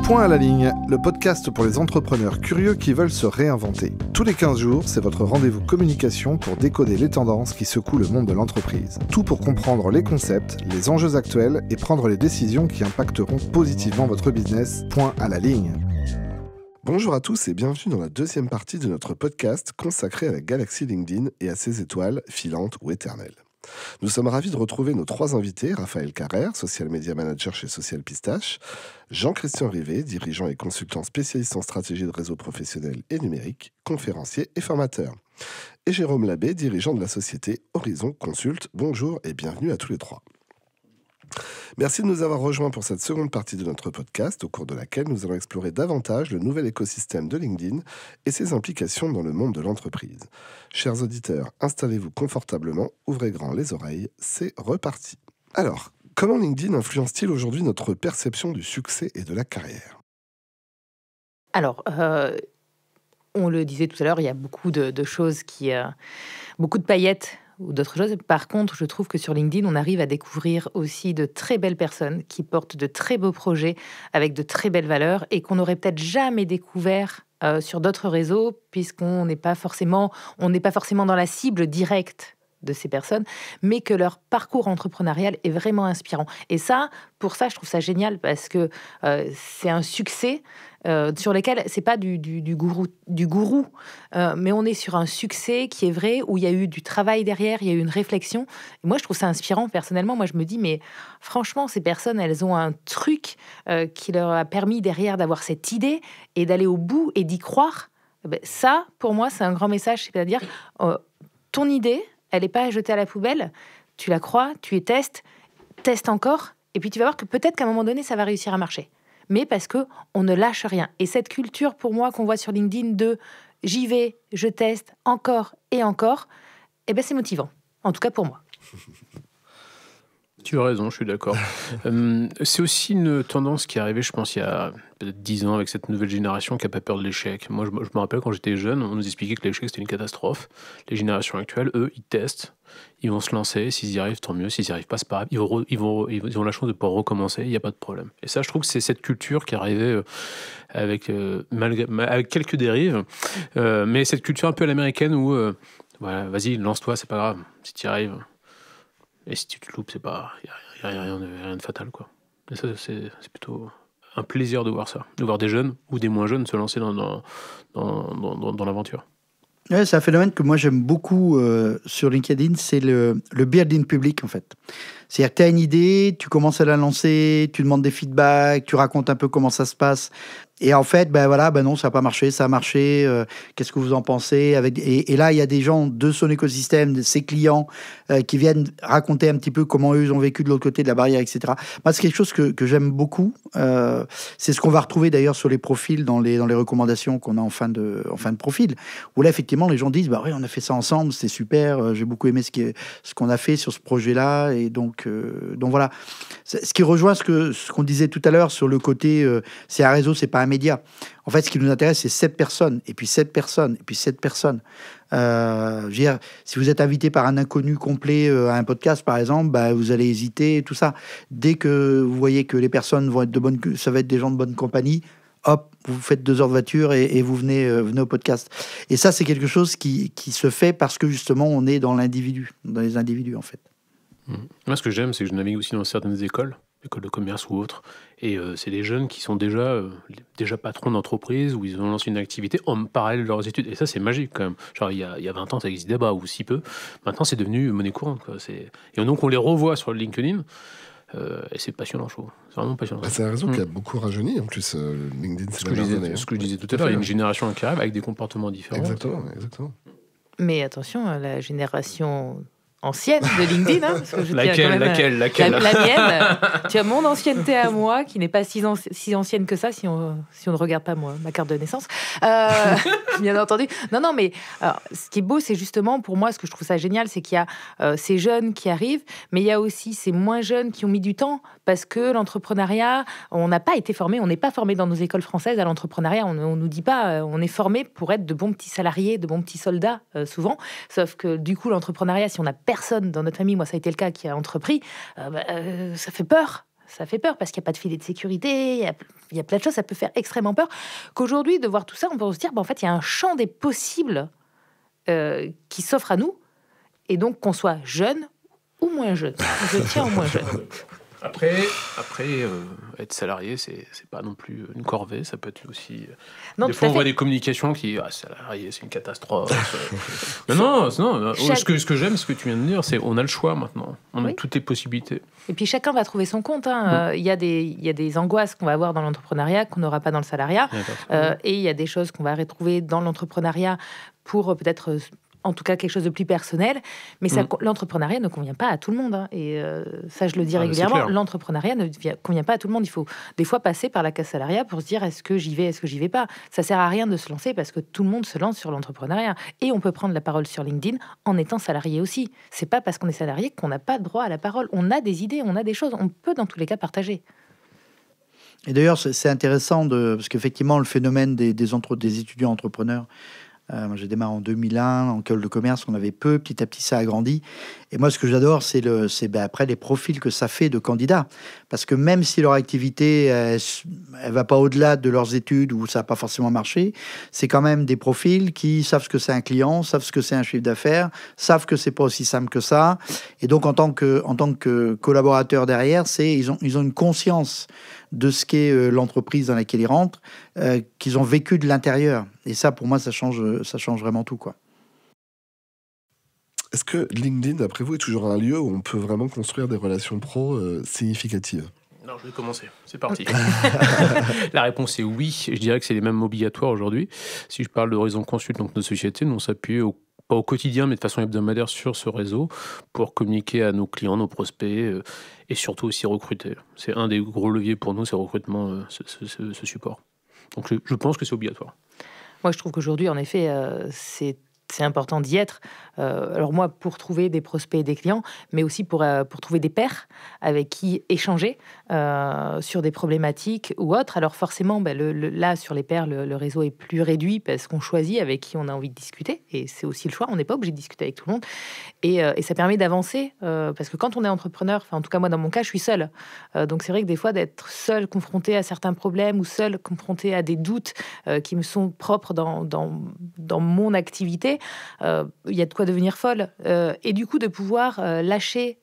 Point à la ligne, le podcast pour les entrepreneurs curieux qui veulent se réinventer. Tous les 15 jours, c'est votre rendez-vous communication pour décoder les tendances qui secouent le monde de l'entreprise. Tout pour comprendre les concepts, les enjeux actuels et prendre les décisions qui impacteront positivement votre business. Point à la ligne. Bonjour à tous et bienvenue dans la deuxième partie de notre podcast consacré à la galaxie LinkedIn et à ses étoiles filantes ou éternelles. Nous sommes ravis de retrouver nos trois invités, Raphaël Carrère, Social Media Manager chez Social Pistache, Jean-Christian Rivet, dirigeant et consultant spécialiste en stratégie de réseau professionnel et numérique, conférencier et formateur, et Jérôme Labbé, dirigeant de la société Horizon Consult. Bonjour et bienvenue à tous les trois. Merci de nous avoir rejoints pour cette seconde partie de notre podcast, au cours de laquelle nous allons explorer davantage le nouvel écosystème de LinkedIn et ses implications dans le monde de l'entreprise. Chers auditeurs, installez-vous confortablement, ouvrez grand les oreilles, c'est reparti. Alors, comment LinkedIn influence-t-il aujourd'hui notre perception du succès et de la carrière ? Alors, on le disait tout à l'heure, il y a beaucoup de choses beaucoup de paillettes ou d'autres choses. Par contre, je trouve que sur LinkedIn, on arrive à découvrir aussi de très belles personnes qui portent de très beaux projets avec de très belles valeurs et qu'on n'aurait peut-être jamais découvert sur d'autres réseaux, puisqu'on n'est pas forcément dans la cible directe de ces personnes, mais que leur parcours entrepreneurial est vraiment inspirant. Et ça, pour ça, je trouve ça génial parce que c'est un succès sur lequel c'est pas du gourou, mais on est sur un succès qui est vrai, où il y a eu du travail derrière, il y a eu une réflexion. Et moi, je trouve ça inspirant personnellement. Moi, je me dis, mais franchement, ces personnes, elles ont un truc qui leur a permis derrière d'avoir cette idée et d'aller au bout et d'y croire. Ben, ça, pour moi, c'est un grand message. C'est-à-dire, ton idée, elle n'est pas à jeter à la poubelle. Tu la crois, tu y testes encore, et puis tu vas voir que peut-être qu'à un moment donné, ça va réussir à marcher. Mais parce qu'on ne lâche rien. Et cette culture, pour moi, qu'on voit sur LinkedIn de « j'y vais, je teste encore et encore », eh ben, c'est motivant. En tout cas, pour moi. Tu as raison, je suis d'accord. C'est aussi une tendance qui est arrivée, je pense, il y a peut-être 10 ans avec cette nouvelle génération qui n'a pas peur de l'échec. Moi, je me rappelle quand j'étais jeune, on nous expliquait que l'échec, c'était une catastrophe. Les générations actuelles, eux, ils testent, ils vont se lancer. S'ils y arrivent, tant mieux. S'ils n'y arrivent pas, c'est pas grave. Ils ont la chance de pouvoir recommencer, il n'y a pas de problème. Et ça, je trouve que c'est cette culture qui est arrivée avec quelques dérives, mais cette culture un peu à l'américaine où, voilà, vas-y, lance-toi, c'est pas grave, si tu y arrives. Et si tu te loupes, il n'y a rien de fatal, quoi. Et ça, c'est plutôt un plaisir de voir ça, de voir des jeunes ou des moins jeunes se lancer dans l'aventure. Ouais, c'est un phénomène que moi j'aime beaucoup sur LinkedIn, c'est le building public en fait. C'est-à-dire que tu as une idée, tu commences à la lancer, tu demandes des feedbacks, tu racontes un peu comment ça se passe. Et en fait, non, ça n'a pas marché, ça a marché. Qu'est-ce que vous en pensez et là, il y a des gens de son écosystème, de ses clients, qui viennent raconter un petit peu comment eux, ils ont vécu de l'autre côté de la barrière, etc. Moi, c'est quelque chose que j'aime beaucoup. C'est ce qu'on va retrouver d'ailleurs sur les profils, dans les recommandations qu'on a en fin de profil. Où là, effectivement, les gens disent, bah oui, on a fait ça ensemble, c'est super, j'ai beaucoup aimé ce qu'on a fait sur ce projet-là. Et donc voilà. Ce qui rejoint ce qu'on disait tout à l'heure sur le côté, c'est un réseau, c'est pas un média. En fait, ce qui nous intéresse, c'est 7 personnes, et puis 7 personnes, et puis 7 personnes. Je veux dire, si vous êtes invité par un inconnu complet à un podcast, par exemple, bah, vous allez hésiter, tout ça. Dès que vous voyez que les personnes vont être ça va être des gens de bonne compagnie, hop, vous faites 2 heures de voiture et vous venez au podcast. Et ça, c'est quelque chose qui se fait parce que justement, on est dans les individus, en fait. Moi, ce que j'aime, c'est que je navigue aussi dans certaines écoles de commerce ou autres, et c'est des jeunes qui sont déjà patrons d'entreprise, où ils ont lancé une activité en parallèle de leurs études, et ça, c'est magique quand même. Genre, il y a 20 ans, ça existait pas, ou si peu. Maintenant, c'est devenu monnaie courante, quoi. Et donc, on les revoit sur LinkedIn, et c'est passionnant, je trouve. C'est vraiment passionnant. Bah, c'est un réseau qui a beaucoup rajeuni, en plus, LinkedIn. Ce que je disais tout à l'heure, il y a une génération qui arrive avec des comportements différents. Exactement. Mais attention, la génération ancienne de LinkedIn, hein, parce que je laquelle la mienne. Tu as mon ancienneté à moi, qui n'est pas si ancienne que ça, si on ne regarde pas ma carte de naissance. Bien entendu. Non, mais alors, ce qui est beau, c'est justement, pour moi, ce que je trouve ça génial, c'est qu'il y a ces jeunes qui arrivent, mais il y a aussi ces moins jeunes qui ont mis du temps, parce que l'entrepreneuriat, on n'a pas été formé, on n'est pas formé dans nos écoles françaises à l'entrepreneuriat. On nous dit pas, on est formé pour être de bons petits salariés, de bons petits soldats, souvent. Sauf que du coup, l'entrepreneuriat, si on n'a personne dans notre famille, moi ça a été le cas, qui a entrepris, ça fait peur. ça fait peur parce qu'il n'y a pas de filet de sécurité, il y a plein de choses, ça peut faire extrêmement peur. Qu'aujourd'hui, de voir tout ça, on peut se dire, en fait, il y a un champ des possibles qui s'offre à nous, et donc qu'on soit jeune ou moins jeune. Je tiens au moins jeune. Après être salarié, c'est pas non plus une corvée. Ça peut être aussi. Non, des fois, on voit des communications qui salarié, c'est une catastrophe. non. Ce que j'aime, ce que tu viens de dire, c'est on a le choix maintenant. On a toutes les possibilités. Et puis chacun va trouver son compte. Il y a des angoisses qu'on va avoir dans l'entrepreneuriat qu'on n'aura pas dans le salariat. Et il y a des choses qu'on va retrouver dans l'entrepreneuriat pour peut-être en tout cas quelque chose de plus personnel, mais l'entrepreneuriat ne convient pas à tout le monde. Et ça, je le dis régulièrement, l'entrepreneuriat ne convient pas à tout le monde. Il faut des fois passer par la case salariat pour se dire est-ce que j'y vais, est-ce que j'y vais pas. Ça sert à rien de se lancer parce que tout le monde se lance sur l'entrepreneuriat. Et on peut prendre la parole sur LinkedIn en étant salarié aussi. C'est pas parce qu'on est salarié qu'on n'a pas droit à la parole. On a des idées, on a des choses, on peut dans tous les cas partager. Et d'ailleurs, c'est intéressant parce qu'effectivement, le phénomène des étudiants entrepreneurs, moi, j'ai démarré en 2001 en école de commerce, on avait peu, petit à petit ça a grandi. Et moi, ce que j'adore, c'est après les profils que ça fait de candidats. Parce que même si leur activité, elle va pas au-delà de leurs études ou ça n'a pas forcément marché, c'est quand même des profils qui savent ce que c'est un client, savent ce que c'est un chiffre d'affaires, savent que c'est pas aussi simple que ça. Et donc, en tant que collaborateur derrière, ils ont une conscience de ce qu'est l'entreprise dans laquelle ils rentrent, qu'ils ont vécu de l'intérieur. Et ça, pour moi, ça change vraiment tout, quoi. Est-ce que LinkedIn, d'après vous, est toujours un lieu où on peut vraiment construire des relations pro significatives ? Non, je vais commencer. C'est parti. La réponse est oui. Je dirais que c'est les mêmes obligatoires aujourd'hui. Si je parle de Horizon Consult, donc notre société, nous on s'appuie pas au quotidien, mais de façon hebdomadaire sur ce réseau pour communiquer à nos clients, nos prospects et surtout aussi recruter. C'est un des gros leviers pour nous, c'est le recrutement, ce support. Donc je pense que c'est obligatoire. Moi, je trouve qu'aujourd'hui, en effet, c'est important d'y être. Alors moi, pour trouver des prospects et des clients, mais aussi pour trouver des pairs avec qui échanger sur des problématiques ou autres. Alors forcément, là, sur les pairs, le réseau est plus réduit parce qu'on choisit avec qui on a envie de discuter. Et c'est aussi le choix. On n'est pas obligé de discuter avec tout le monde. Et ça permet d'avancer parce que quand on est entrepreneur, en tout cas moi, dans mon cas, je suis seule. Donc c'est vrai que des fois, d'être seule, confrontée à certains problèmes ou seule, confrontée à des doutes qui me sont propres dans mon activité, il y a de quoi devenir folle. Et du coup, de pouvoir lâcher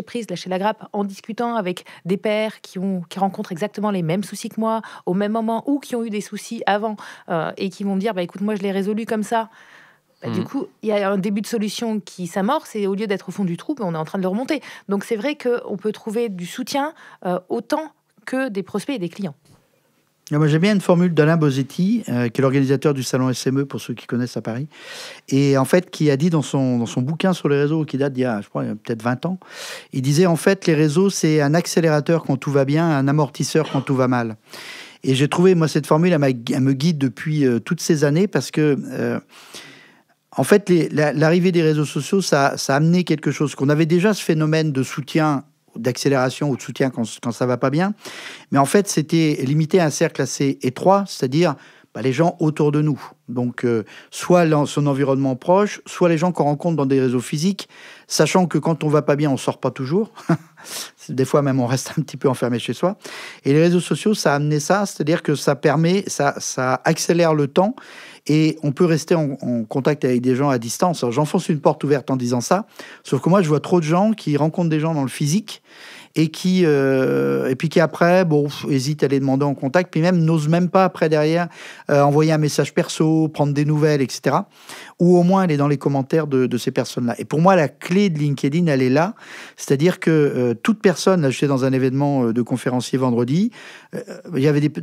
prise, lâcher la grappe en discutant avec des pairs qui rencontrent exactement les mêmes soucis que moi au même moment ou qui ont eu des soucis avant et qui vont me dire écoute, moi je l'ai résolu comme ça. Du coup, il y a un début de solution qui s'amorce et au lieu d'être au fond du trou, on est en train de le remonter. Donc c'est vrai qu'on peut trouver du soutien autant que des prospects et des clients. Moi, j'aime bien une formule d'Alain Bosetti, qui est l'organisateur du salon SME, pour ceux qui connaissent à Paris, et en fait, qui a dit dans son bouquin sur les réseaux, qui date d'il y a, je crois, peut-être 20 ans, il disait, en fait, les réseaux, c'est un accélérateur quand tout va bien, un amortisseur quand tout va mal. Et j'ai trouvé, moi, cette formule, elle me guide depuis toutes ces années, parce que, en fait, l'arrivée des réseaux sociaux, ça a amené quelque chose, qu'on avait déjà ce phénomène de soutien, d'accélération ou de soutien quand ça va pas bien. Mais en fait, c'était limité à un cercle assez étroit, c'est-à-dire les gens autour de nous. Donc, soit son environnement proche, soit les gens qu'on rencontre dans des réseaux physiques, sachant que quand on va pas bien, on sort pas toujours. Des fois, même, on reste un petit peu enfermé chez soi. Et les réseaux sociaux, ça a amené ça, c'est-à-dire que ça accélère le temps et on peut rester en contact avec des gens à distance. Alors, j'enfonce une porte ouverte en disant ça, sauf que moi, je vois trop de gens qui rencontrent des gens dans le physique et puis qui après, hésitent à les demander en contact, puis même n'osent même pas après derrière envoyer un message perso, prendre des nouvelles, etc. Ou au moins aller dans les commentaires de ces personnes-là. Et pour moi, la clé de LinkedIn, elle est là. C'est-à-dire que toute personne, là, j'étais dans un événement de conférencier vendredi,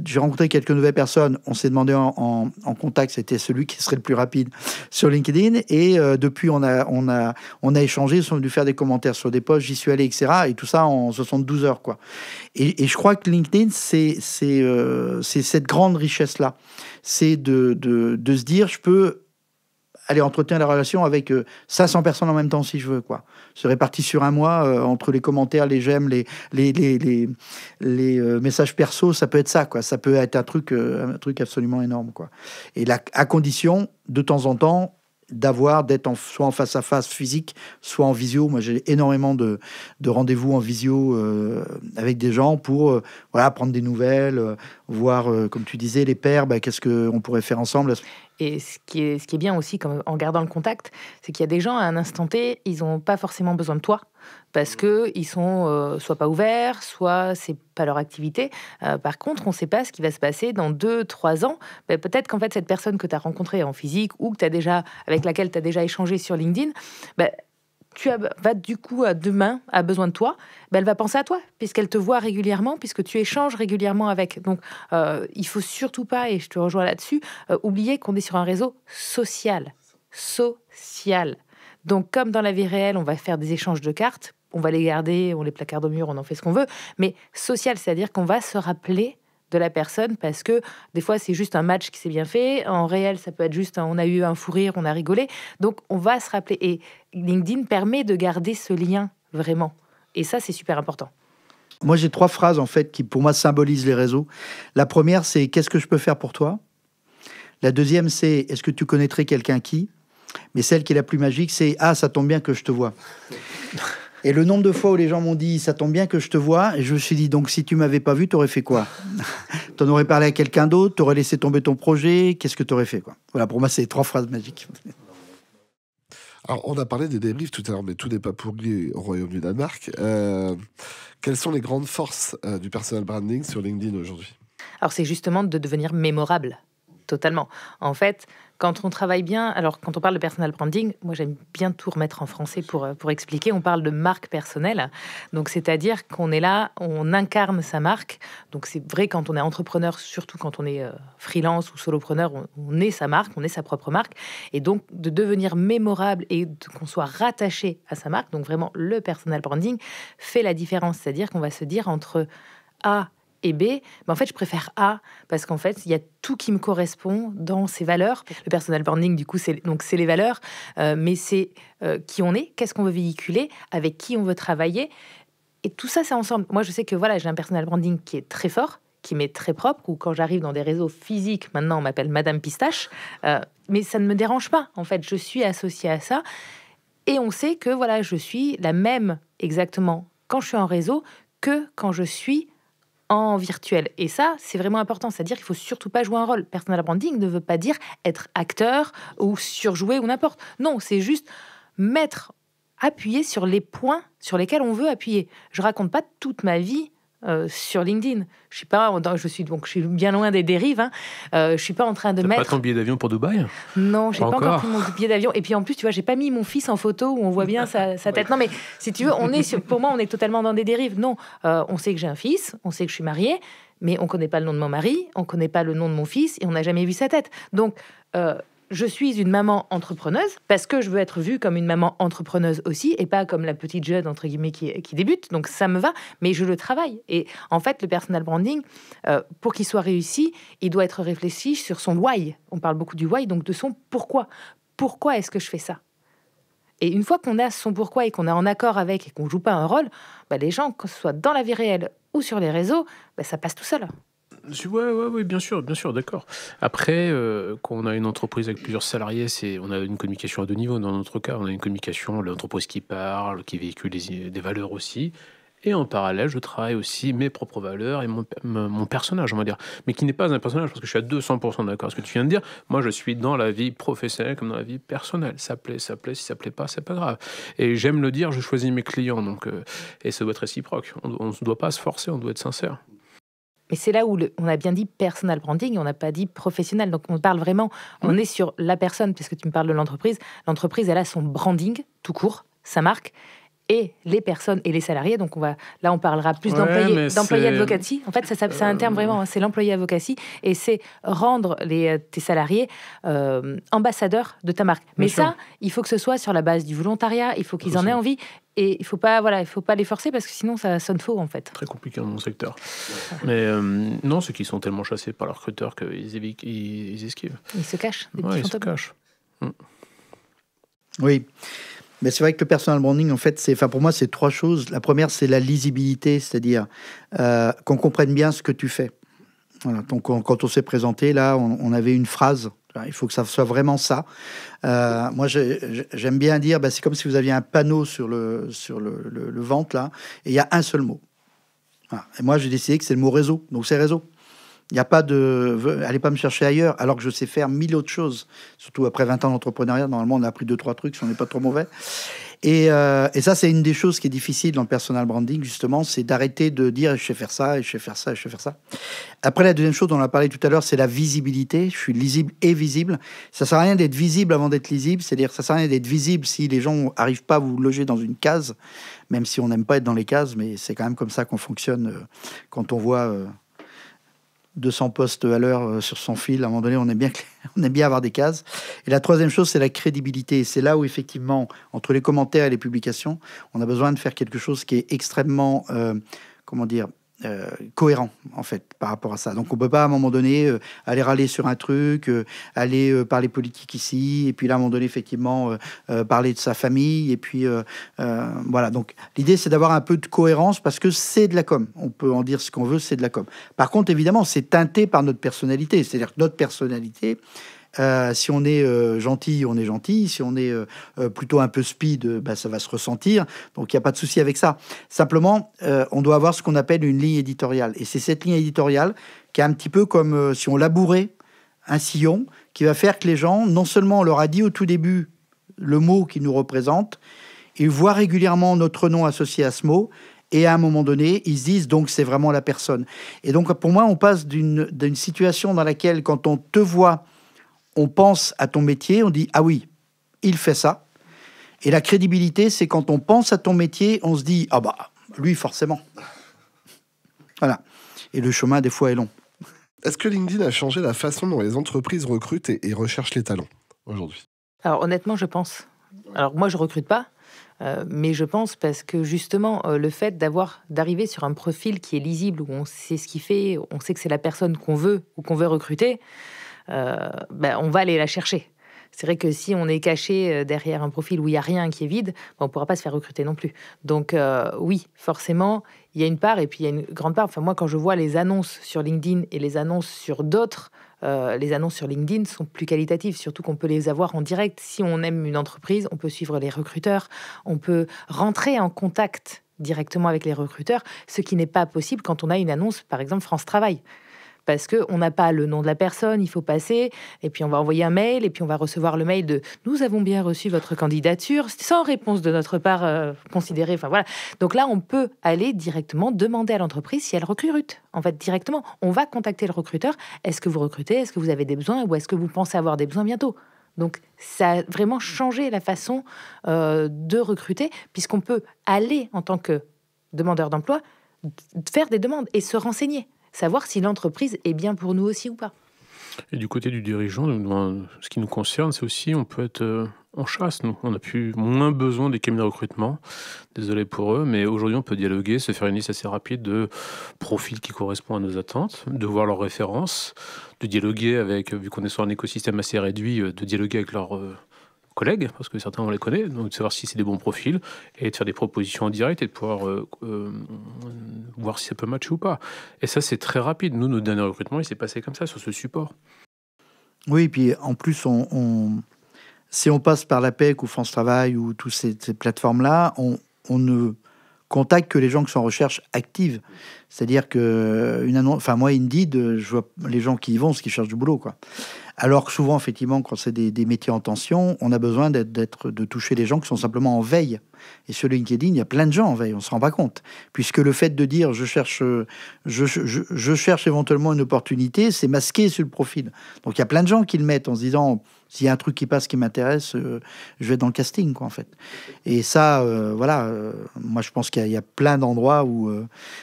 j'ai rencontré quelques nouvelles personnes, on s'est demandé en contact, c'était celui qui serait le plus rapide sur LinkedIn, et depuis, on a échangé, on a dû faire des commentaires sur des posts, j'y suis allé, etc. Et tout ça en 72 heures, quoi. Et je crois que LinkedIn, c'est cette grande richesse-là. C'est de se dire, je peux aller entretenir la relation avec 500 personnes en même temps si je veux, quoi. Se répartir sur un mois entre les commentaires, les j'aime, les messages perso, ça peut être ça, quoi. Ça peut être un truc absolument énorme, quoi. Et là, à condition, de temps en temps, d'être soit en face à face physique, soit en visio. Moi, j'ai énormément de rendez-vous en visio avec des gens pour prendre des nouvelles, voir, comme tu disais, les pairs, qu'est-ce qu'on pourrait faire ensemble. Et ce qui est bien aussi, en gardant le contact, c'est qu'il y a des gens, à un instant T, ils n'ont pas forcément besoin de toi, parce qu'ils sont soit pas ouverts, soit c'est pas leur activité. Par contre, on ne sait pas ce qui va se passer dans 2-3 ans. Peut-être qu'en fait, cette personne que tu as rencontrée en physique ou avec laquelle tu as déjà échangé sur LinkedIn, va du coup, demain, a besoin de toi, elle va penser à toi, puisqu'elle te voit régulièrement, puisque tu échanges régulièrement avec. Donc, il faut surtout pas, et je te rejoins là-dessus, oublier qu'on est sur un réseau social. Social. Donc, comme dans la vie réelle, on va faire des échanges de cartes, on va les garder, on les placarde au mur, on en fait ce qu'on veut, mais social, c'est-à-dire qu'on va se rappeler de la personne, parce que des fois c'est juste un match qui s'est bien fait, en réel ça peut être juste on a eu un fou rire, on a rigolé, donc on va se rappeler, et LinkedIn permet de garder ce lien vraiment, et ça c'est super important. Moi j'ai 3 phrases en fait qui pour moi symbolisent les réseaux. La première c'est qu'est-ce que je peux faire pour toi. La deuxième c'est est-ce que tu connaîtrais quelqu'un qui. Mais celle qui est la plus magique c'est ah ça tombe bien que je te vois. Et le nombre de fois où les gens m'ont dit « ça tombe bien que je te vois », et je me suis dit « donc si tu m'avais pas vu, t'aurais fait quoi ?» T'en aurais parlé à quelqu'un d'autre, t'aurais laissé tomber ton projet, qu'est-ce que t'aurais fait quoi. Voilà, pour moi, c'est 3 phrases magiques. Alors, on a parlé des débriefs tout à l'heure, mais tout n'est pas pourri au Royaume du Danemark. Quelles sont les grandes forces du personal branding sur LinkedIn aujourd'hui ? Alors, c'est justement de devenir mémorable. Totalement. En fait, quand on travaille bien, alors quand on parle de personal branding, moi j'aime bien tout remettre en français pour expliquer, on parle de marque personnelle. Donc c'est-à-dire qu'on est là, on incarne sa marque. Donc c'est vrai quand on est entrepreneur, surtout quand on est freelance ou solopreneur, on est sa marque, on est sa propre marque. Et donc de devenir mémorable et qu'on soit rattaché à sa marque, donc vraiment le personal branding fait la différence. C'est-à-dire qu'on va se dire entre A et B, en fait, je préfère A parce qu'en fait, il y a tout qui me correspond dans ces valeurs. Le personal branding, du coup, c'est les valeurs, mais c'est qui on est, qu'est-ce qu'on veut véhiculer, avec qui on veut travailler. Et tout ça, c'est ensemble. Moi, je sais que voilà, j'ai un personal branding qui est très fort, qui m'est très propre, ou quand j'arrive dans des réseaux physiques, maintenant, on m'appelle Madame Pistache, mais ça ne me dérange pas. En fait, je suis associée à ça. Et on sait que voilà, je suis la même exactement quand je suis en réseau que quand je suis en virtuel. Et ça, c'est vraiment important. C'est-à-dire qu'il ne faut surtout pas jouer un rôle. Personal branding ne veut pas dire être acteur ou surjouer ou n'importe. Non, c'est juste appuyer sur les points sur lesquels on veut appuyer. Je raconte pas toute ma vie sur LinkedIn. Je suis bien loin des dérives. Hein. Je suis pas en train de T'as mettre. Pas ton billet d'avion pour Dubaï ? Non, j'ai pas encore pris mon billet d'avion. Et puis en plus, tu vois, j'ai pas mis mon fils en photo où on voit bien sa tête. Non, mais si tu veux, pour moi, on est totalement dans des dérives. Non, on sait que j'ai un fils, on sait que je suis mariée, mais on connaît pas le nom de mon mari, on connaît pas le nom de mon fils et on n'a jamais vu sa tête. Donc je suis une maman entrepreneuse parce que je veux être vue comme une maman entrepreneuse aussi et pas comme la petite jeune, entre guillemets, qui débute. Donc, ça me va, mais je le travaille. Et en fait, le personal branding, pour qu'il soit réussi, il doit être réfléchi sur son why. On parle beaucoup du why, donc de son pourquoi. Pourquoi est-ce que je fais ça ? Et une fois qu'on a son pourquoi et qu'on est en accord avec et qu'on joue pas un rôle, les gens, que ce soit dans la vie réelle ou sur les réseaux, ça passe tout seul. Oui, bien sûr, d'accord. Après, quand on a une entreprise avec plusieurs salariés, on a une communication à 2 niveaux. Dans notre cas, on a une communication, l'entreprise qui parle, qui véhicule des valeurs aussi. Et en parallèle, je travaille aussi mes propres valeurs et mon personnage, on va dire. Mais qui n'est pas un personnage, parce que je suis à 200% d'accord avec ce que tu viens de dire. Moi, je suis dans la vie professionnelle comme dans la vie personnelle. Ça plaît. Si ça plaît pas, c'est pas grave. Et j'aime le dire, je choisis mes clients. Donc, et ça doit être réciproque. On ne doit pas se forcer, on doit être sincère. Mais c'est là où on a bien dit personal branding et on n'a pas dit professionnel. Donc, on parle vraiment, on est sur la personne, puisque tu me parles de l'entreprise. L'entreprise, elle a son branding, tout court, sa marque, et les personnes et les salariés. Donc, on parlera plus d'employé advocacy. En fait, c'est un terme vraiment, c'est l'employé advocacy. Et c'est rendre tes salariés ambassadeurs de ta marque. Mais ça, il faut que ce soit sur la base du volontariat. Il faut qu'ils en aient envie. Et il faut pas les forcer parce que sinon ça sonne faux en fait. Très compliqué dans mon secteur. Mais non, ceux qui sont tellement chassés par leurs recruteurs qu'ils esquivent. Ils se cachent. Ils se cachent. Oui. Mais c'est vrai que le personal branding, en fait, pour moi, c'est 3 choses. La première, c'est la lisibilité, c'est-à-dire qu'on comprenne bien ce que tu fais. Voilà. Donc, quand on s'est présenté, là, on avait une phrase Il faut que ça soit vraiment ça. Moi, j'aime bien dire, c'est comme si vous aviez un panneau sur le ventre, là, et il y a un seul mot. Voilà. Et moi, j'ai décidé que c'est le mot réseau. Donc, c'est réseau. Il n'y a pas de... Allez pas me chercher ailleurs, alors que je sais faire 1000 autres choses. Surtout après 20 ans d'entrepreneuriat, normalement, on a appris 2-3 trucs si on n'est pas trop mauvais. Et ça, c'est une des choses qui est difficile dans le personal branding, justement, c'est d'arrêter de dire « je sais faire ça, et je sais faire ça, et je sais faire ça ». Après, la deuxième chose dont on a parlé tout à l'heure, c'est la visibilité. Je suis lisible et visible. Ça sert à rien d'être visible avant d'être lisible. C'est-à-dire ça sert à rien d'être visible si les gens n'arrivent pas à vous loger dans une case, même si on n'aime pas être dans les cases, mais c'est quand même comme ça qu'on fonctionne quand on voit... 200 postes à l'heure sur son fil, à un moment donné, on aime bien avoir des cases. Et la troisième chose, c'est la crédibilité. C'est là où, effectivement, entre les commentaires et les publications, on a besoin de faire quelque chose qui est extrêmement, cohérent, en fait, par rapport à ça. Donc, on ne peut pas, à un moment donné, aller râler sur un truc, aller parler politique ici, et puis là, à un moment donné, effectivement, parler de sa famille, et puis, voilà. Donc, l'idée, c'est d'avoir un peu de cohérence, parce que c'est de la com. On peut en dire ce qu'on veut, c'est de la com. Par contre, évidemment, c'est teinté par notre personnalité. C'est-à-dire que notre personnalité... si on est gentil, on est gentil. Si on est plutôt un peu speed, ça va se ressentir. Donc, il n'y a pas de souci avec ça. Simplement, on doit avoir ce qu'on appelle une ligne éditoriale. Et c'est cette ligne éditoriale qui est un petit peu comme si on labourait un sillon qui va faire que les gens, non seulement on leur a dit au tout début le mot qui nous représente, ils voient régulièrement notre nom associé à ce mot. Et à un moment donné, ils se disent donc c'est vraiment la personne. Et donc, pour moi, on passe d'une situation dans laquelle, quand on te voit, on pense à ton métier, on dit « Ah oui, il fait ça ». Et la crédibilité, c'est quand on pense à ton métier, on se dit « Ah lui, forcément ». Voilà. Et le chemin, des fois, est long. Est-ce que LinkedIn a changé la façon dont les entreprises recrutent et recherchent les talents aujourd'hui ? Alors, honnêtement, je pense. Alors, moi, je recrute pas, mais je pense parce que, justement, le fait d'arriver sur un profil qui est lisible, où on sait ce qu'il fait, on sait que c'est la personne qu'on veut ou qu'on veut recruter, on va aller la chercher. C'est vrai que si on est caché derrière un profil où il n'y a rien qui est vide, on ne pourra pas se faire recruter non plus. Donc oui, forcément, il y a une part et puis il y a une grande part. Enfin, moi, quand je vois les annonces sur LinkedIn et les annonces sur d'autres, les annonces sur LinkedIn sont plus qualitatives, surtout qu'on peut les avoir en direct. Si on aime une entreprise, on peut suivre les recruteurs, on peut rentrer en contact directement avec les recruteurs, ce qui n'est pas possible quand on a une annonce, par exemple, France Travail. Parce qu'on n'a pas le nom de la personne, il faut passer, et puis on va envoyer un mail, et puis on va recevoir le mail de « Nous avons bien reçu votre candidature », sans réponse de notre part considérée. Enfin voilà. Donc là, on peut aller directement demander à l'entreprise si elle recrute. En fait, directement, on va contacter le recruteur. Est-ce que vous recrutez ? Est-ce que vous avez des besoins ? Ou est-ce que vous pensez avoir des besoins bientôt ? Donc, ça a vraiment changé la façon de recruter, puisqu'on peut aller, en tant que demandeur d'emploi, faire des demandes et se renseigner. Savoir si l'entreprise est bien pour nous aussi ou pas. Et du côté du dirigeant, ce qui nous concerne, c'est aussi, on peut être en chasse, nous. On a moins besoin des cabinets de recrutement. Désolé pour eux, mais aujourd'hui, on peut dialoguer, se faire une liste assez rapide de profils qui correspondent à nos attentes, de voir leurs références, de dialoguer avec, vu qu'on est sur un écosystème assez réduit, de dialoguer avec leurs collègues, parce que certains on les connaît, donc de savoir si c'est des bons profils, et de faire des propositions en direct et de pouvoir voir si ça peut matcher ou pas. Et ça, c'est très rapide. Nous, notre dernier recrutement, il s'est passé comme ça, sur ce support. Oui, et puis en plus, si on passe par l'APEC ou France Travail ou toutes ces plateformes-là, on ne contacte que les gens qui sont en recherche active. C'est-à-dire que moi, Indeed, je vois les gens qui y vont, ceux qui cherchent du boulot, quoi. Alors que souvent, effectivement, quand c'est des métiers en tension, on a besoin de toucher les gens qui sont simplement en veille. Et sur LinkedIn, il y a plein de gens en veille, on ne se rend pas compte. Puisque le fait de dire je cherche éventuellement une opportunité, c'est masqué sur le profil. Donc il y a plein de gens qui le mettent en se disant s'il y a un truc qui passe qui m'intéresse, je vais être dans le casting, quoi, en fait. Et ça, moi je pense qu'il y a plein d'endroits où...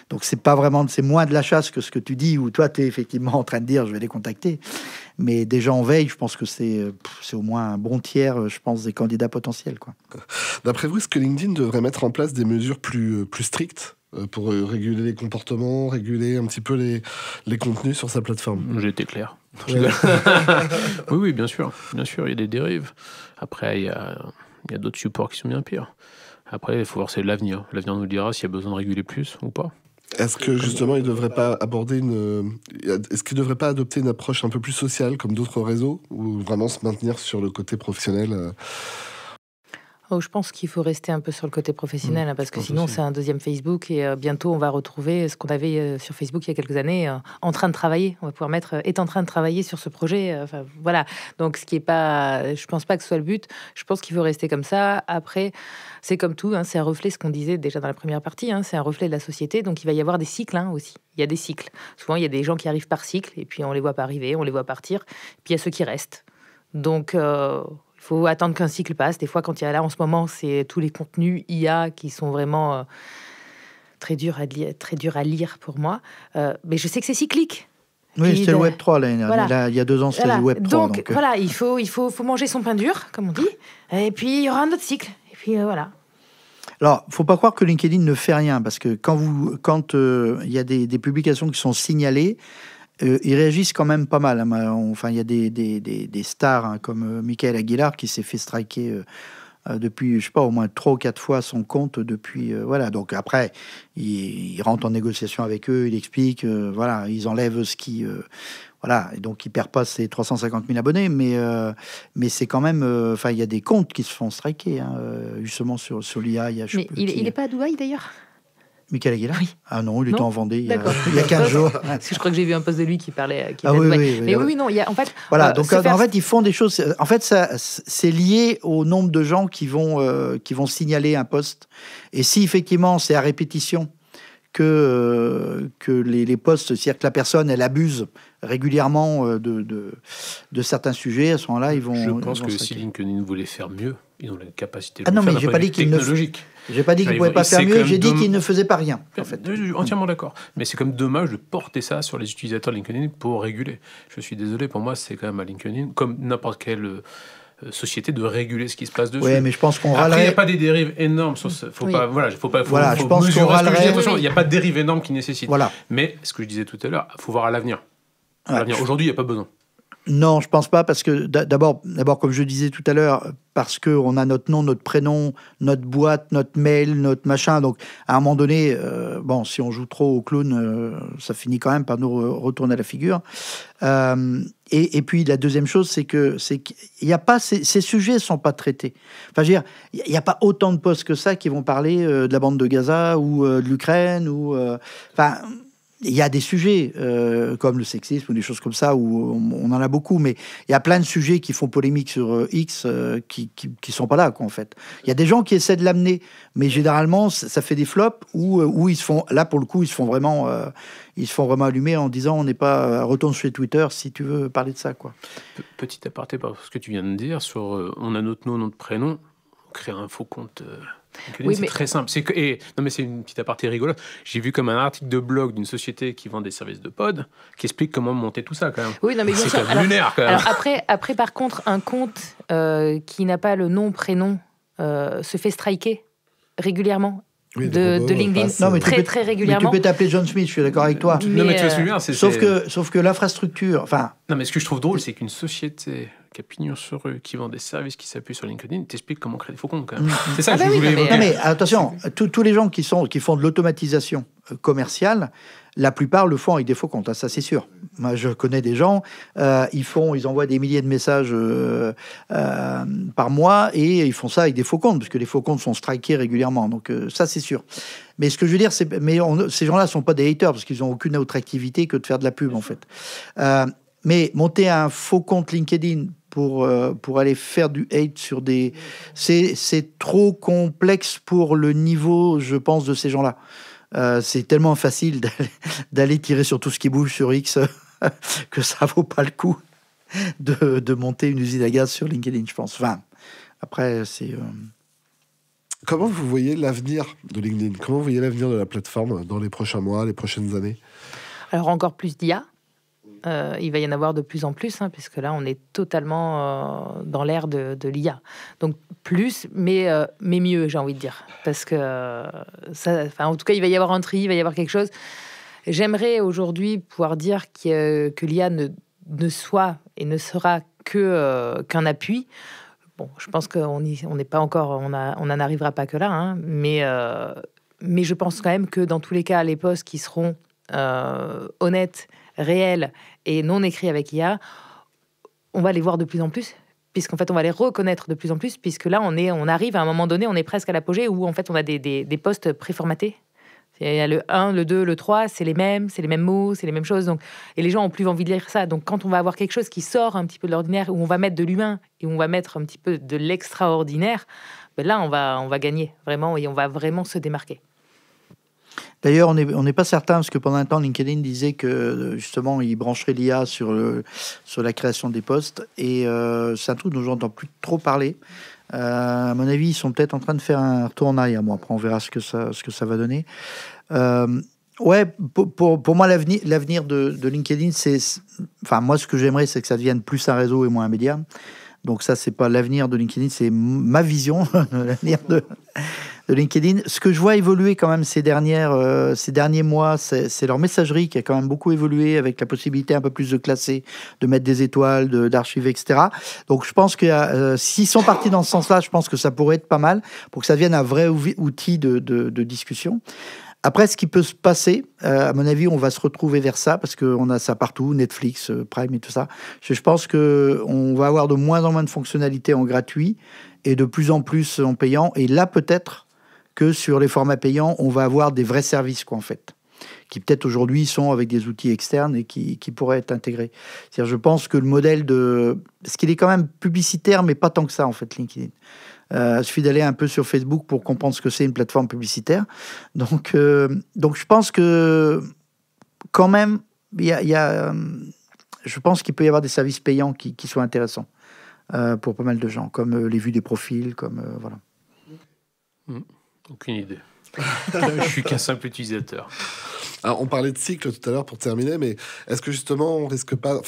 donc c'est moins de la chasse que ce que tu dis, où toi tu es effectivement en train de dire je vais les contacter. Mais déjà en veille, je pense que c'est au moins un bon tiers, je pense, des candidats potentiels, quoi. D'après vous, est-ce que LinkedIn devrait mettre en place des mesures plus strictes pour réguler les comportements, réguler un petit peu les contenus sur sa plateforme ? J'ai été clair. Ouais. Oui, bien sûr, il y a des dérives. Après, il y a d'autres supports qui sont bien pires. Après, il faut voir, c'est l'avenir. L'avenir nous dira s'il y a besoin de réguler plus ou pas. Est-ce que justement, il ne devrait pas est-ce qu'il ne devrait pas adopter une approche un peu plus sociale, comme d'autres réseaux, ou vraiment se maintenir sur le côté professionnel? Oh, je pense qu'il faut rester un peu sur le côté professionnel, parce que pense sinon aussi. c'est un deuxième Facebook et bientôt on va retrouver ce qu'on avait sur Facebook il y a quelques années, en train de travailler. On va pouvoir mettre est en train de travailler sur ce projet. Enfin voilà. Donc ce qui est pas, je pense pas que ce soit le but. Je pense qu'il faut rester comme ça. Après, c'est comme tout, c'est un reflet, ce qu'on disait déjà dans la première partie. C'est un reflet de la société. Donc il va y avoir des cycles aussi. Il y a des cycles. Souvent il y a des gens qui arrivent par cycle et puis on les voit pas arriver, on les voit partir. Puis il y a ceux qui restent. Donc il faut attendre qu'un cycle passe. Des fois, quand il y a là, en ce moment, c'est tous les contenus IA qui sont vraiment très durs à lire pour moi. Mais je sais que c'est cyclique. Oui, Puis, c'était le Web 3 l'année dernière. voilà. Là, il y a 2 ans, c'était Voilà. le Web 3. Donc, voilà, il faut manger son pain dur, comme on dit. Et puis, il y aura un autre cycle. Et puis, voilà. Alors, faut pas croire que LinkedIn ne fait rien, parce que quand il y a des publications qui sont signalées, ils réagissent quand même pas mal. Enfin, il y a des stars comme Michael Aguilar qui s'est fait striker depuis, je sais pas, au moins 3 ou 4 fois son compte depuis. Voilà. Donc après, il rentre en négociation avec eux, il explique, voilà, ils enlèvent ce qui. Voilà, et donc il perd pas ses 350 000 abonnés, mais c'est quand même. Enfin, il y a des comptes qui se font striker, justement sur l'IA. Mais il est pas à Dubaï, d'ailleurs? Michael Aguilar? Oui. Ah non, il était Non. en Vendée il y D'accord. a 15 jours. Parce que je crois que j'ai vu un post de lui qui parlait. Ah oui, ouais. oui, Mais oui, non, il y a en fait. Voilà, donc se faire- en fait, ils font des choses. En fait, ça, c'est lié au nombre de gens qui vont signaler un post. Et si effectivement c'est à répétition que les posts, c'est-à-dire que la personne, elle abuse régulièrement de certains sujets, à ce moment-là, ils vont. Je pense ils vont que striker. si LinkedIn voulait faire mieux, ils ont la capacité de Ah le non, faire mais d'un j'ai point pas de dit vue qu'ils ne technologique. J'ai pas dit qu'ils Enfin, pouvaient pas c'est faire quand mieux, même j'ai dit domm- qu'ils ne faisaient pas rien. En fait. Je suis entièrement d'accord. Mais c'est quand même dommage de porter ça sur les utilisateurs de LinkedIn pour réguler. Je suis désolé, pour moi, c'est quand même à LinkedIn, comme n'importe quelle société, de réguler ce qui se passe dessus. Ouais, mais je pense qu'on Après, il n'y a râlerait. pas des dérives énormes. Faut Oui. pas, voilà, faut Voilà, je pense mesurer qu'on ce que je dis. râlerait. Attention, il n'y a pas de dérives énormes qui nécessitent. Voilà. Mais ce que je disais tout à l'heure, il faut voir à l'avenir. Ouais. Aujourd'hui, il n'y a pas besoin. Non, je pense pas, parce que d'abord, comme je disais tout à l'heure, parce qu'on a notre nom, notre prénom, notre boîte, notre mail, notre machin. Donc, à un moment donné, si on joue trop au clown, ça finit quand même par nous retourner la figure. Et puis, la deuxième chose, c'est qu'il n'y a pas, ces sujets ne sont pas traités. Enfin, je veux dire, il n'y a pas autant de posts que ça qui vont parler de la bande de Gaza ou de l'Ukraine ou, il y a des sujets comme le sexisme ou des choses comme ça où on en a beaucoup, mais il y a plein de sujets qui font polémique sur X qui sont pas là, quoi, en fait. Il y a des gens qui essaient de l'amener, mais généralement ça fait des flops où ils se font, là pour le coup, ils se font vraiment allumer en disant on n'est pas retourne sur Twitter si tu veux parler de ça, quoi. Petit aparté par ce que tu viens de dire sur on a notre nom, notre prénom, on crée un faux compte. Oui, c'est mais- très simple. Non, mais c'est une petite aparté rigolote. J'ai vu comme un article de blog d'une société qui vend des services de pod qui explique comment monter tout ça quand même. Oui, non, mais bien C'est sûr. quand même lunaire quand même. Alors après, par contre, un compte qui n'a pas le nom, prénom, se fait striker régulièrement Oui, de robots, LinkedIn. passe, Non, mais très, très Mais tu régulièrement. peux t'appeler John Smith, je suis d'accord avec toi. Non, mais tu vois ce que je Mais, veux dire, Sauf que l'infrastructure, enfin, Non, mais ce que je trouve drôle, c'est qu'une société qui a pignon sur rue, qui vend des services qui s'appuient sur LinkedIn, t'explique comment créer des faux comptes quand même. C'est ça Ah que bah je oui, voulais non, mais, évoquer. non mais attention, tous les gens qui font de l'automatisation commerciale, la plupart le font avec des faux comptes, ça c'est sûr. Moi je connais des gens, ils envoient des milliers de messages par mois et ils font ça avec des faux comptes, parce que les faux comptes sont strikés régulièrement, donc ça c'est sûr. Mais ce que je veux dire, ces gens-là ne sont pas des haters, parce qu'ils n'ont aucune autre activité que de faire de la pub en fait. Mais monter un faux compte LinkedIn pour aller faire du hate sur des... C'est trop complexe pour le niveau, je pense, de ces gens-là. C'est tellement facile d'aller tirer sur tout ce qui bouge sur X que ça vaut pas le coup de monter une usine à gaz sur LinkedIn, je pense. Enfin, après, c'est... Comment vous voyez l'avenir de LinkedIn? Comment vous voyez l'avenir de la plateforme dans les prochains mois, les prochaines années? Alors encore plus d'IA. Il va y en avoir de plus en plus, puisque là, on est totalement dans l'ère de l'IA. Donc plus, mais mieux, j'ai envie de dire. Parce que, en tout cas, il va y avoir un tri, il va y avoir quelque chose. J'aimerais aujourd'hui pouvoir dire que l'IA ne soit et ne sera qu'un appui. Bon, je pense qu'on n'est pas encore, on n'en arrivera pas que là, mais Mais je pense quand même que dans tous les cas, les posts qui seront honnêtes, réels et non écrits avec IA, on va les voir de plus en plus, puisqu'en fait, on va les reconnaître de plus en plus, puisque là, on arrive à un moment donné, on est presque à l'apogée où en fait, on a des posts préformatés. Il y a le 1, le 2, le 3, c'est les mêmes mots, c'est les mêmes choses. Donc, et les gens ont plus envie de lire ça. Donc, quand on va avoir quelque chose qui sort un petit peu de l'ordinaire, où on va mettre de l'humain et où on va mettre un petit peu de l'extraordinaire, ben là, on va gagner vraiment et on va vraiment se démarquer. D'ailleurs, on n'est pas certain, parce que pendant un temps, LinkedIn disait que justement, il brancherait l'IA sur la création des posts. Et c'est un truc dont j'entends plus trop parler. À mon avis, ils sont peut-être en train de faire un retour en arrière. Bon, après, on verra ce que ça va donner. Ouais, pour moi, l'avenir de LinkedIn, enfin, moi, ce que j'aimerais, c'est que ça devienne plus un réseau et moins un média. Donc ça, c'est pas l'avenir de LinkedIn, c'est ma vision de l'avenir de LinkedIn. Ce que je vois évoluer quand même ces derniers mois, c'est leur messagerie qui a quand même beaucoup évolué, avec la possibilité un peu plus de classer, de mettre des étoiles, d'archiver, etc. Donc je pense que s'ils sont partis dans ce sens-là, je pense que ça pourrait être pas mal pour que ça devienne un vrai outil de discussion. Après, ce qui peut se passer, à mon avis, on va se retrouver vers ça, parce qu'on a ça partout, Netflix, Prime et tout ça. Je pense qu'on va avoir de moins en moins de fonctionnalités en gratuit et de plus en plus en payant. Et là, peut-être que sur les formats payants, on va avoir des vrais services, quoi, en fait, qui peut-être aujourd'hui sont avec des outils externes et qui pourraient être intégrés. C'est-à-dire, je pense que le modèle parce qu'il est quand même publicitaire, mais pas tant que ça, en fait, LinkedIn. Il suffit d'aller un peu sur Facebook pour comprendre ce que c'est une plateforme publicitaire. Donc je pense que quand même, je pense qu'il peut y avoir des services payants qui soient intéressants pour pas mal de gens, comme les vues des profils, comme voilà. Aucune idée. Je suis qu'un simple utilisateur. Alors, on parlait de cycle tout à l'heure pour terminer, mais est-ce que justement on risque pas,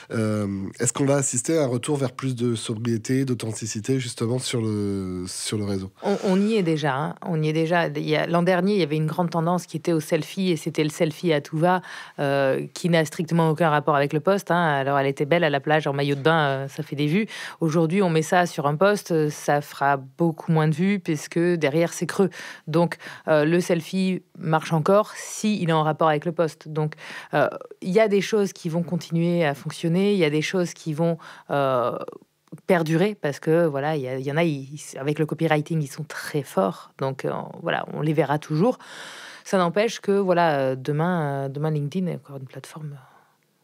est-ce qu'on va assister à un retour vers plus de sobriété, d'authenticité justement sur le réseau? On y est déjà. Hein. On y est déjà. L'an dernier, il y avait une grande tendance qui était au selfie, et c'était le selfie à tout va, qui n'a strictement aucun rapport avec le post. Hein. Alors, elle était belle à la plage en maillot de bain, ça fait des vues. Aujourd'hui, on met ça sur un post, ça fera beaucoup moins de vues, puisque derrière, c'est creux. Donc, le selfie marche encore s'il est en rapport avec le post. Donc, il y a des choses qui vont continuer à fonctionner, il y a des choses qui vont perdurer, parce que voilà, il y en a, avec le copywriting, ils sont très forts. Donc, voilà, on les verra toujours. Ça n'empêche que voilà, demain, LinkedIn est encore une plateforme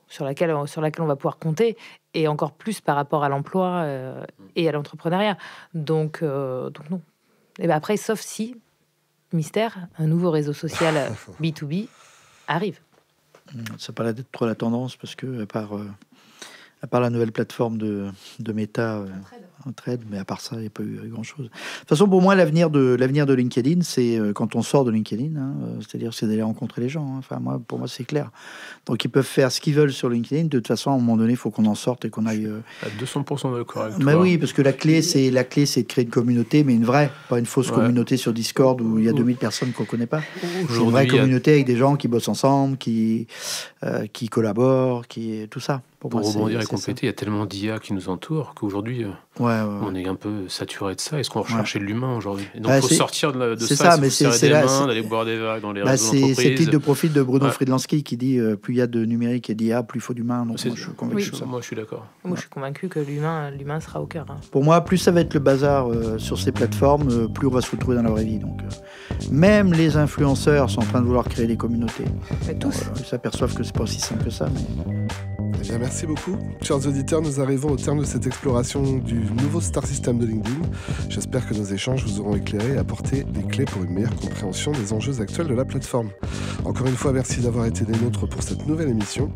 sur laquelle on va pouvoir compter, et encore plus par rapport à l'emploi et à l'entrepreneuriat. Donc non. Et ben après, sauf si, mystère, un nouveau réseau social B2B arrive. Ça n'a pas l'air d'être trop la tendance, parce que à part la nouvelle plateforme de Meta, Thread, mais à part ça, il n'y a pas eu grand-chose. De toute façon, pour moi, l'avenir de LinkedIn, c'est quand on sort de LinkedIn, hein, c'est-à-dire c'est d'aller rencontrer les gens. Hein. Enfin, pour moi, c'est clair. Donc, ils peuvent faire ce qu'ils veulent sur LinkedIn. De toute façon, à un moment donné, il faut qu'on en sorte et qu'on aille... À 200% d'accord avec toi. Mais oui, parce que la clé, c'est de créer une communauté, mais une vraie, pas une fausse communauté sur Discord où il y a 2000 personnes qu'on ne connaît pas. C'est une vraie communauté avec des gens qui bossent ensemble, qui collaborent, tout ça. Pour rebondir et compléter, il y a tellement d'IA qui nous entourent qu'aujourd'hui, on est un peu saturé de ça. Est-ce qu'on recherchait l'humain aujourd'hui? Et donc, il faut sortir de ça, il faut serrer des mains, d'aller boire des verres dans les réseaux d'entreprise. C'est le titre de profil de Bruno Friedlansky qui dit plus il y a de numérique et d'IA, plus il faut d'humain. Donc moi, je suis convaincu de ça. Moi, je suis d'accord. Moi, je suis convaincu que l'humain sera au cœur. Hein. Pour moi, plus ça va être le bazar sur ces plateformes, plus on va se retrouver dans la vraie vie. Donc, même les influenceurs sont en train de vouloir créer des communautés. Mais tous. Ils s'aperçoivent que c'est pas aussi simple que ça. Mais... Eh bien, merci beaucoup. Chers auditeurs, nous arrivons au terme de cette exploration du nouveau Star System de LinkedIn. J'espère que nos échanges vous auront éclairé et apporté des clés pour une meilleure compréhension des enjeux actuels de la plateforme. Encore une fois, merci d'avoir été des nôtres pour cette nouvelle émission.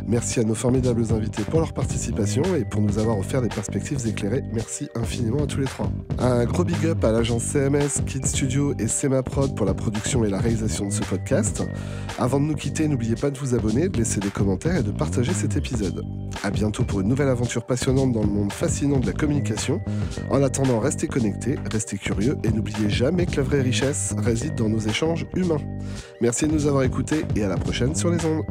Merci à nos formidables invités pour leur participation et pour nous avoir offert des perspectives éclairées. Merci infiniment à tous les trois. Un gros big up à l'agence CMS, Kid Studio et Semaprod pour la production et la réalisation de ce podcast. Avant de nous quitter, n'oubliez pas de vous abonner, de laisser des commentaires et de partager cet épisode. À bientôt pour une nouvelle aventure passionnante dans le monde fascinant de la communication. En attendant, restez connectés, restez curieux et n'oubliez jamais que la vraie richesse réside dans nos échanges humains. Merci de nous avoir écoutés et à la prochaine sur les ondes.